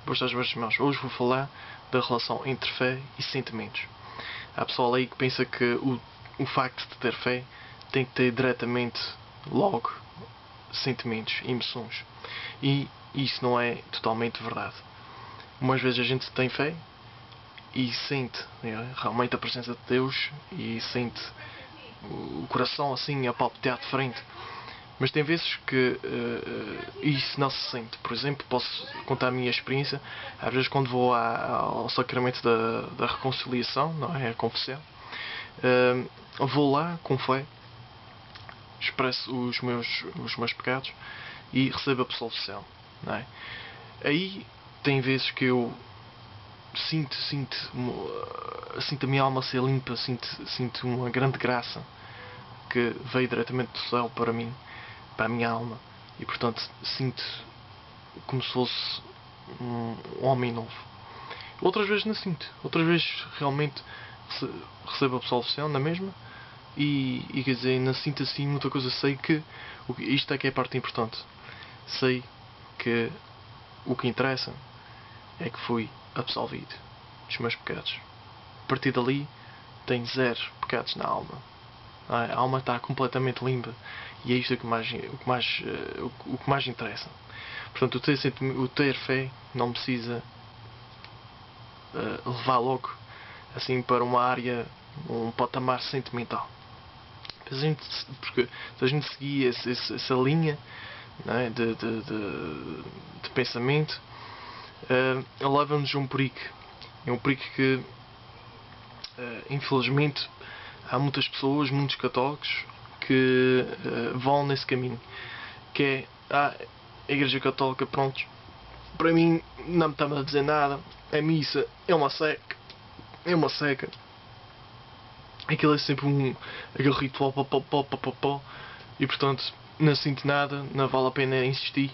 Boas tardes, meus irmãos. Hoje vou falar da relação entre fé e sentimentos. Há pessoal aí que pensa que o facto de ter fé tem que ter diretamente, logo, sentimentos, emoções. E isso não é totalmente verdade. Umas vezes a gente tem fé e sente realmente a presença de Deus e sente o coração assim a palpitar de frente. Mas tem vezes que isso não se sente. Por exemplo, posso contar a minha experiência. Às vezes quando vou ao sacramento da reconciliação, não é? A confissão, vou lá com fé, expresso os meus pecados e recebo a absolvição. Não é? Aí tem vezes que eu sinto a minha alma ser limpa, sinto uma grande graça que veio diretamente do céu para mim, para a minha alma, e portanto sinto como se fosse um homem novo. Outras vezes não sinto, outras vezes realmente recebo a absolvição na mesma e quer dizer, não sinto assim muita coisa. Sei que isto é que é a parte importante. Sei que o que interessa é que fui absolvido dos meus pecados. A partir dali tenho 0 pecados na alma. A alma está completamente limpa e é isto o que mais interessa. Portanto, o ter fé não precisa levar logo assim para uma área, um patamar sentimental. Porque se a gente seguir essa linha, não é, de pensamento, leva-nos a um perigo. É um perigo que infelizmente há muitas pessoas, muitos católicos que vão nesse caminho, que é a Igreja Católica, pronto, para mim não me está a dizer nada, a missa é uma seca, aquilo é sempre aquele ritual e portanto não sinto nada, não vale a pena insistir,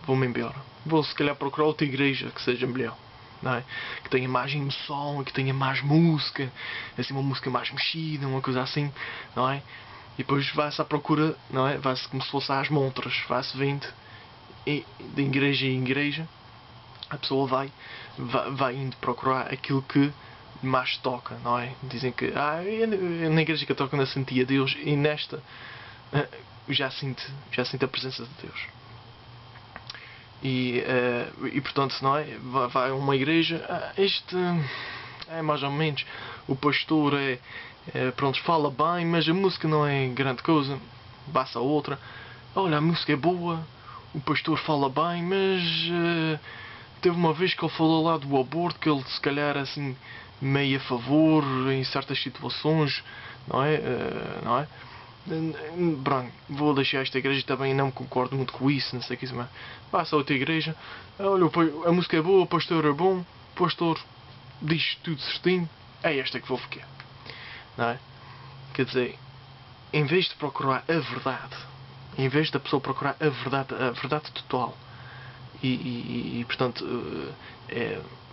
vou-me embora, vou se calhar procurar outra igreja que seja melhor. Não é? Que tenha mais emoção, que tenha mais música, assim, uma música mais mexida, uma coisa assim, não é? E depois vai-se à procura, não é? Vai-se como se fosse às montras, vai-se vendo de igreja em igreja, a pessoa vai indo procurar aquilo que mais toca, não é? Dizem que eu na igreja católica não sentia Deus e nesta já sinto a presença de Deus. E portanto, não é? Vai a uma igreja, este é mais ou menos, o pastor pronto, fala bem, mas a música não é grande coisa, passa a outra, olha, a música é boa, o pastor fala bem, mas teve uma vez que ele falou lá do aborto, que ele se calhar assim meio a favor em certas situações, não é? Não é? Branco, vou deixar esta igreja também, não concordo muito com isso, não sei o que isso, mas passa a outra igreja, olha, a música é boa, o pastor é bom, o pastor diz tudo certinho, é esta que vou ficar, não é? Quer dizer, em vez de procurar a verdade, em vez da pessoa procurar a verdade total, e portanto,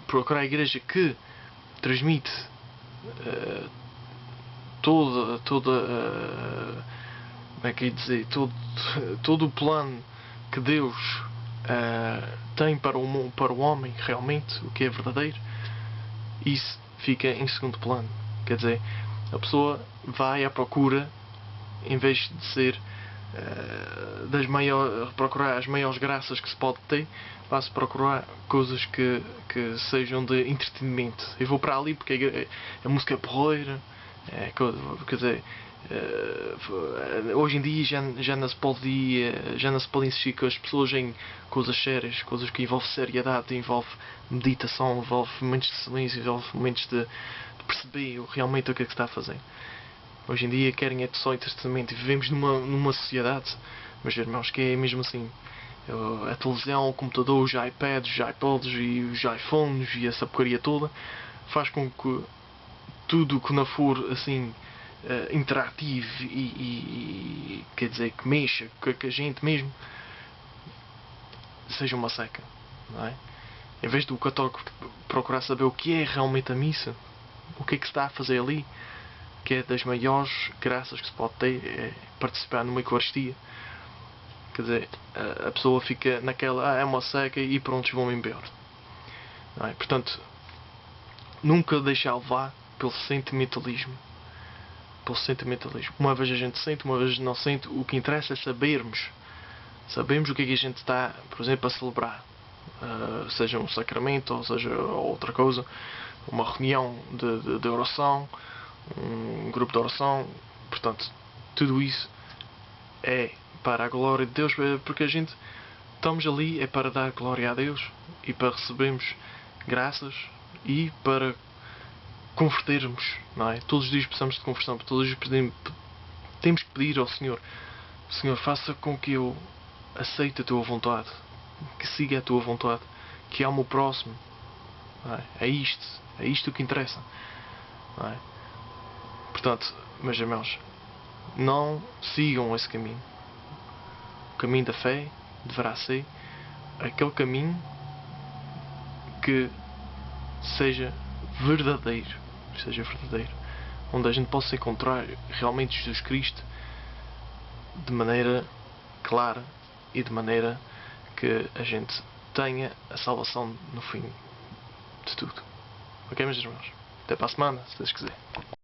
procurar a igreja que transmite toda como é que é dizer, todo o plano que Deus tem para o homem, realmente, o que é verdadeiro, isso fica em segundo plano. Quer dizer, a pessoa vai à procura, em vez de ser procurar as maiores graças que se pode ter, vai-se procurar coisas que sejam de entretenimento. Eu vou para ali porque a música é porreira, quer dizer, hoje em dia já não se pode insistir com as pessoas em coisas sérias, coisas que envolvem seriedade, envolve meditação, envolve momentos de silêncio, envolve momentos de perceber realmente o que é que se está a fazer. Hoje em dia querem só entretenimento e vivemos numa sociedade, meus irmãos, que é mesmo assim. A televisão, o computador, os iPads, os iPods e os iPhones e essa porcaria toda faz com que tudo que não for assim interativo e quer dizer que mexa com a gente mesmo seja uma seca, não é? Em vez do católico procurar saber o que é realmente a missa, o que é que se está a fazer ali, que é das maiores graças que se pode ter, é participar numa Eucaristia. Quer dizer, a pessoa fica naquela, é uma seca e pronto, vão embora. não é? Portanto, nunca deixar levar pelo sentimentalismo. Pelo sentimentalismo. Uma vez a gente sente, uma vez não sente. O que interessa é sabermos o que é que a gente está, por exemplo, a celebrar. Seja um sacramento, ou seja outra coisa, uma reunião de oração, um grupo de oração. Portanto, tudo isso é para a glória de Deus, porque a gente estamos ali é para dar glória a Deus e para recebermos graças e para convertermos, não é? Todos os dias precisamos de conversão, todos os dias temos que pedir ao Senhor: Senhor, faça com que eu aceite a Tua vontade, que siga a Tua vontade, que ame o próximo, não é? É isto que interessa, não é? Portanto, meus irmãos, não sigam esse caminho. O caminho da fé deverá ser aquele caminho que seja verdadeiro, onde a gente possa encontrar realmente Jesus Cristo de maneira clara e de maneira que a gente tenha a salvação no fim de tudo. Ok, meus irmãos? Até para a semana, se Deus quiser.